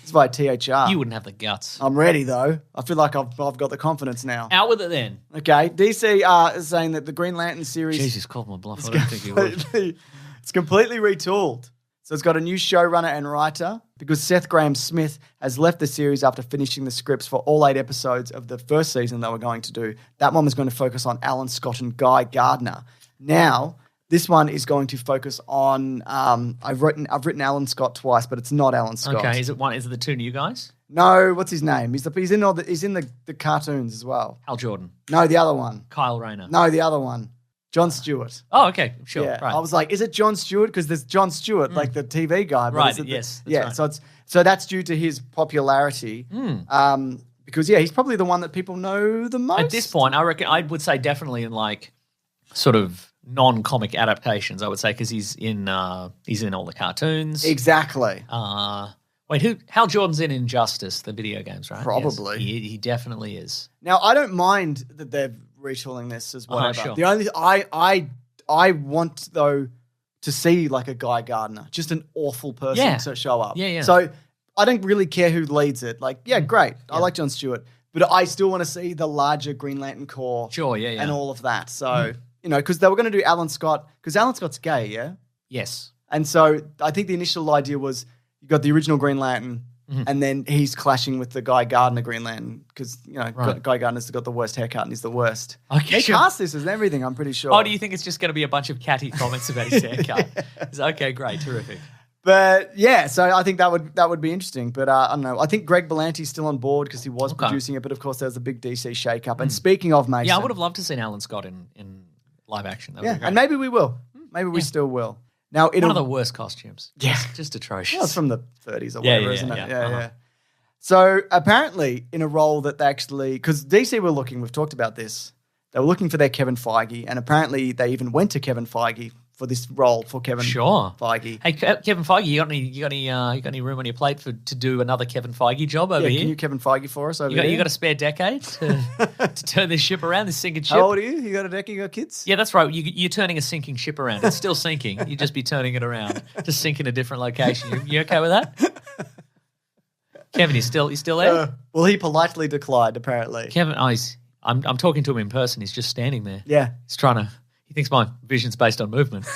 It's via THR. You wouldn't have the guts. I'm ready, though. I feel like I've got the confidence now. Out with it then. Okay, DC is saying that the Green Lantern series... Jesus, called my bluff. I don't think he would. It's completely retooled. So it's got a new showrunner and writer because Seth Grahame-Smith has left the series after finishing the scripts for all 8 episodes of the first season they were going to do. That one was going to focus on Alan Scott and Guy Gardner. Now, this one is going to focus on I've written Alan Scott twice, but it's not Alan Scott. Okay, is it the 2 new guys? No, what's his name? He's in the cartoons as well. Hal Jordan. No, the other one. Kyle Rayner. No, the other one. John Stewart. Oh, okay, sure. Yeah. Right. I was like, is it John Stewart? Because there's John Stewart, like the TV guy. But Right, is it yes, that's yeah, right. so that's due to his popularity. Because he's probably the one that people know the most. At this point, I reckon I would say definitely in like sort of non-comic adaptations. I would say because he's in all the cartoons. Exactly. Hal Jordan's in Injustice, the video games, right? Probably. Yes, he definitely is. Now, I don't mind that they're retooling this as whatever. Sure. The only I want though to see like a Guy Gardner, just an awful person to show up. Yeah. So I don't really care who leads it. Like, great. I like John Stewart, but I still want to see the larger Green Lantern Corps. Sure, yeah. And all of that. So because they were going to do Alan Scott, because Alan Scott's gay, yeah. Yes. And so I think the initial idea was you got the original Green Lantern. And then he's clashing with the Guy Gardner Green Lantern because, Guy Gardner's got the worst haircut and he's the worst. Okay, they cast this as everything, I'm pretty sure. Oh, do you think it's just going to be a bunch of catty comments about his haircut? Okay, great, terrific. But, so I think that would be interesting. But I don't know. I think Greg Berlanti's still on board because he was producing it. But, of course, there was a big DC shake-up. And speaking of Mason... Yeah, I would have loved to have seen Alan Scott in live action. That would be great. And maybe we will. Maybe we still will. Now, one of the worst costumes. Yeah. Just atrocious. Well, it's from the 30s or whatever, isn't it? Yeah. So apparently in a role that they actually, because DC were looking, we've talked about this, they were looking for their Kevin Feige, and apparently they even went to Kevin Feige for this role for Kevin Feige. Hey, Kevin Feige, you got any room on your plate to do another Kevin Feige job over here? Can you Kevin Feige for us over here? You got a spare decade to turn this ship around, this sinking ship? How old are you? You got a decade? You got kids? Yeah, that's right. You're turning a sinking ship around. It's still sinking. You just be turning it around, just sink in a different location. You okay with that? Kevin, he's still there? Well, he politely declined, apparently. Kevin, I'm talking to him in person. He's just standing there. Yeah. He thinks my vision's based on movement.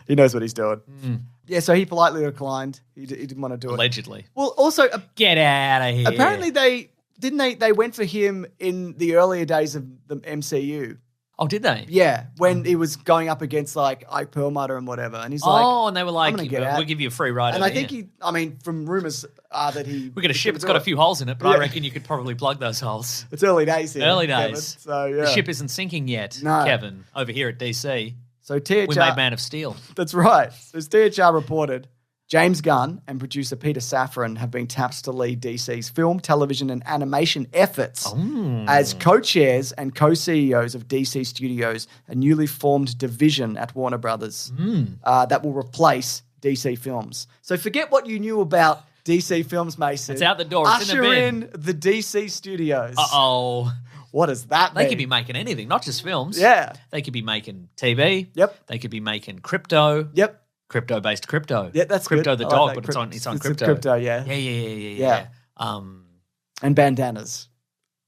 He knows what he's doing. Yeah, so he politely declined. He didn't want to do it. Allegedly. Well, also... Get out of here. Apparently they went for him in the earlier days of the MCU. Oh, did they? Yeah, when he was going up against like Ike Perlmutter and whatever, and he's like, and they were like, we'll give you a free ride. And I think from rumors are that we got a ship. It's got a few holes in it, but I reckon you could probably plug those holes. It's early days here. Early Kevin, days. so yeah, the ship isn't sinking yet, Kevin. Over here at DC, so THR, we made Man of Steel. That's right. So THR reported James Gunn and producer Peter Safran have been tapped to lead DC's film, television, and animation efforts as co-chairs and co-CEOs of DC Studios, a newly formed division at Warner Brothers that will replace DC Films. So forget what you knew about DC Films, Mason. It's out the door. It's Usher in the bin. the DC Studios. Uh-oh. What does that mean? They could be making anything, not just films. Yeah. They could be making TV. Yep. They could be making crypto. Yep. Crypto-based crypto. Yeah, that's Crypto good. the dog, like but it's on crypto. Crypto, yeah. Yeah. And bandanas.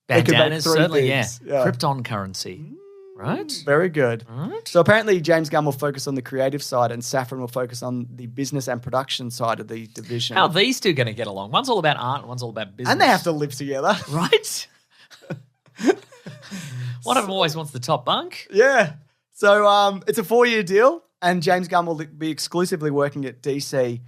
Bandanas, certainly, things. yeah. Krypton currency, right? Very good. Right. So apparently James Gunn will focus on the creative side and Safran will focus on the business and production side of the division. How are these two going to get along? One's all about art and one's all about business. And they have to live together. Right? One of them always wants the top bunk. Yeah. So it's a 4-year deal. And James Gunn will be exclusively working at DC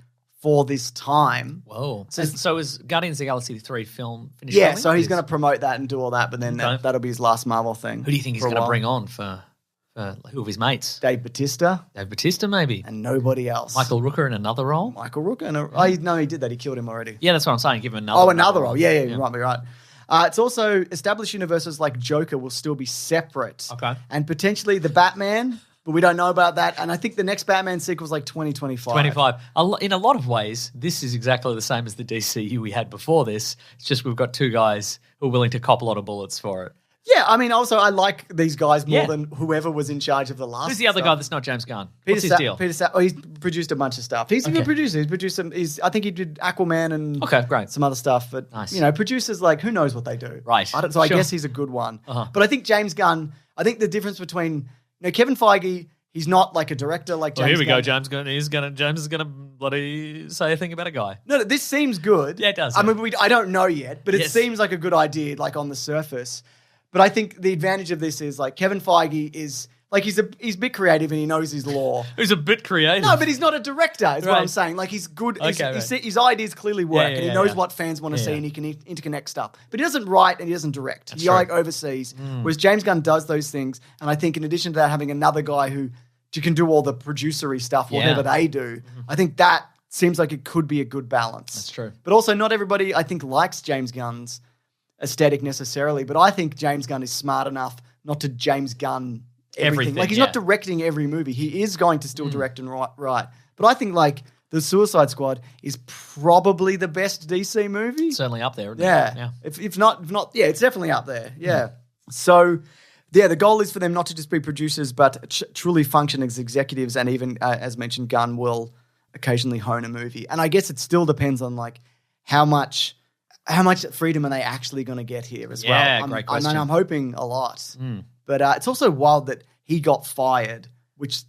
for this time. Whoa. So is Guardians of the Galaxy 3 film finished? Yeah, so he's going to promote that and do all that, but then that'll be his last Marvel thing. Who do you think he's going to bring on for who of his mates? Dave Bautista. Dave Bautista, maybe. And nobody else. Michael Rooker in another role? Michael Rooker? No, he did that. He killed him already. Yeah, that's what I'm saying. Give him another Oh, another role. Yeah, you might be right. It's also established universes like Joker will still be separate. Okay. And potentially the Batman... But we don't know about that. And I think the next Batman sequel is like 2025. 25. In a lot of ways, this is exactly the same as the DCU we had before this. It's just we've got two guys who are willing to cop a lot of bullets for it. Yeah, I mean, also I like these guys more Yeah. than whoever was in charge of the last. Who's the other stuff. guy that's not James Gunn? What's his deal? He's produced a bunch of stuff. He's a good producer. He's produced some. I think he did Aquaman and Okay, great. some other stuff. But Nice. producers who knows what they do, Right. So I Sure. guess he's a good one. Uh-huh. But I think James Gunn. I think the difference between Kevin Feige. He's not like a director like James. Well, here we Gunn. go. James is gonna bloody say a thing about a guy. No, this seems good. Yeah, it does, I yeah. mean, I don't know yet, but it Yes. seems like a good idea, like on the surface. But I think the advantage of this is like Kevin Feige is like he's a bit creative and he knows his law. Who's a bit creative. No, but he's not a director. Is what Right. I'm saying. Like he's good. Okay, His ideas clearly work, yeah, and he yeah, knows yeah. what fans want to see, Yeah. and he can interconnect stuff. But he doesn't write and he doesn't direct. He true. like oversees. Whereas James Gunn does those things, and I think in addition to that, having another guy who can do all the producery stuff, whatever Yeah. they do, I think that seems like it could be a good balance. That's true. But also, not everybody I think likes James Gunn's aesthetic necessarily. But I think James Gunn is smart enough not to James Gunn everything. Like he's not directing every movie. He is going to still direct and write. But I think like the Suicide Squad is probably the best DC movie. Certainly up there. Isn't Yeah. it? If not, yeah, it's definitely up there. Yeah. So, yeah, the goal is for them not to just be producers, but truly function as executives. And even, as mentioned, Gunn will occasionally hone a movie. And I guess it still depends on like how much freedom are they actually going to get here as Yeah, well. great question. I'm hoping a lot. But it's also wild that he got fired, which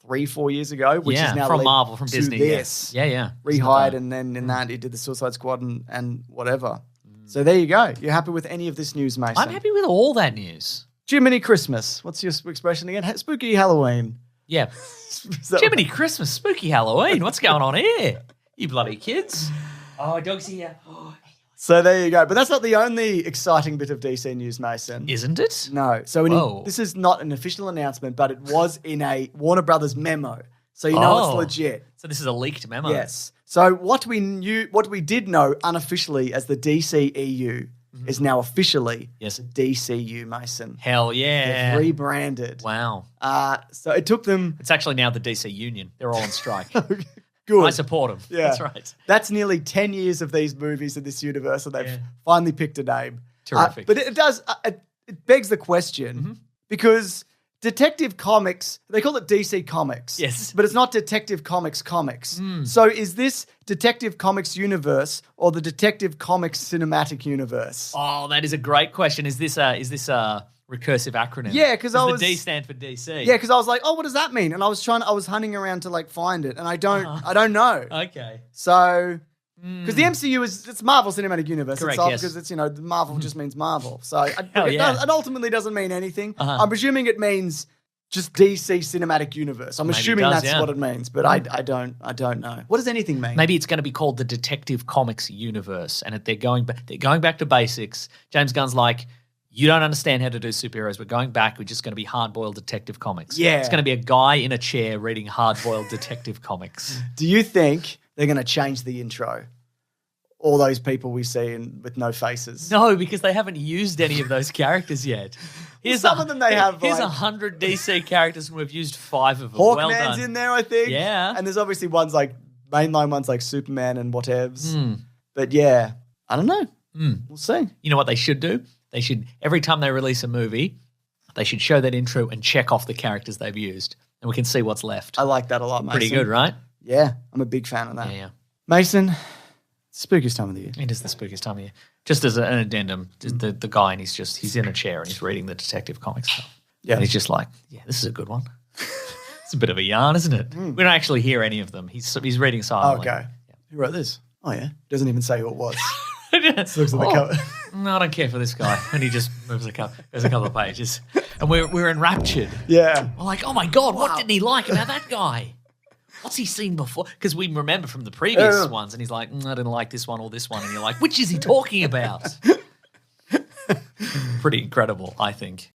3-4 years ago, which is now from led Marvel, from to Disney. this. Yeah. Rehired, and then in that he did the Suicide Squad and whatever. So there you go. You're happy with any of this news, Mason? I'm happy with all that news. Jiminy Christmas. What's your expression again? Spooky Halloween. Yeah. Is that- Jiminy Christmas, spooky Halloween. What's going on here? You bloody kids. Oh, dog's here. So there you go. But that's not the only exciting bit of DC news, Mason. Isn't it? No. So Whoa. this is not an official announcement, but it was in a Warner Brothers memo. So you know it's legit. So this is a leaked memo. Yes. So what we did know unofficially as the DCEU is now officially Yes. the DCU, Mason. Hell yeah. They've rebranded. Wow. So it took them It's actually now the DC Union. They're all on strike. good. I support them. Yeah. That's right. That's nearly 10 years of these movies in this universe, and they've Yeah. finally picked a name. Terrific. But it does, it begs the question, because Detective Comics, they call it DC Comics. Yes. But it's not Detective Comics Comics. So is this Detective Comics universe or the Detective Comics cinematic universe? Oh, that is a great question. Is this a recursive acronym? Yeah, 'cause I Does was- the D stand for DC. Yeah, because I was like, oh, what does that mean? And I was hunting around to like find it, and I don't know. Okay. So, because the MCU it's Marvel Cinematic Universe. Correct, It's yes. because it's Marvel just means Marvel. So Hell yeah. it ultimately doesn't mean anything. Uh-huh. I'm presuming it means just DC Cinematic Universe. I'm Maybe it assuming does, that's yeah. what it means, but I don't know. What does anything mean? Maybe it's going to be called the Detective Comics universe, and they're going back to basics. James Gunn's like, you don't understand how to do superheroes. We're going back. We're just going to be hard-boiled detective comics. Yeah. It's going to be a guy in a chair reading hard-boiled detective comics. Do you think they're going to change the intro? All those people we see with no faces. No, because they haven't used any of those characters yet. Some of them they have, Here's like- 100 DC characters, and we've used 5 of them. Well Hawkman's done. in there, I think. Yeah. And there's obviously ones like mainline ones like Superman and whatevs. Hmm. But yeah, I don't know. We'll see. You know what they should do? They should, every time they release a movie, they should show that intro and check off the characters they've used, and we can see what's left. I like that a lot, Mason. Pretty good, right? Yeah, I'm a big fan of that. Yeah. Mason, spookiest time of the year. It is the spookiest time of year. Just as an addendum, the guy, and he's in a chair and he's reading the Detective Comics stuff. Yeah. And he's just like, yeah, this is a good one. It's a bit of a yarn, isn't it? We don't actually hear any of them. He's reading silently. Okay. Who wrote this? Oh, yeah. Doesn't even say who it was. Looks Looks at the cover. No, I don't care for this guy. And he just moves goes a couple of pages. And we're enraptured. Yeah. We're like, oh my God, what didn't he like about that guy? What's he seen before? Because we remember from the previous ones, and he's like, I didn't like this one or this one. And you're like, which is he talking about? Pretty incredible, I think.